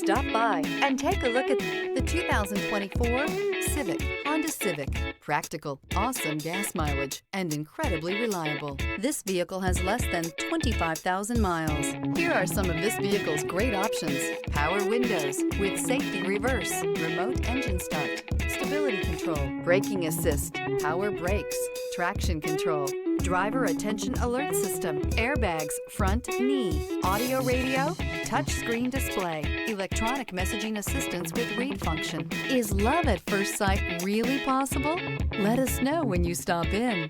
Stop by and take a look at the 2024 Civic. Honda Civic. Practical, awesome gas mileage, and incredibly reliable. This vehicle has less than 25,000 miles. Here are some of this vehicle's great options: power windows with safety reverse, remote engine start, stability control, braking assist, power brakes, traction control, driver attention alert system, airbags, front knee, audio radio, touchscreen display, electronic messaging assistance with read function. Is love at first sight really possible? Let us know when you stop in.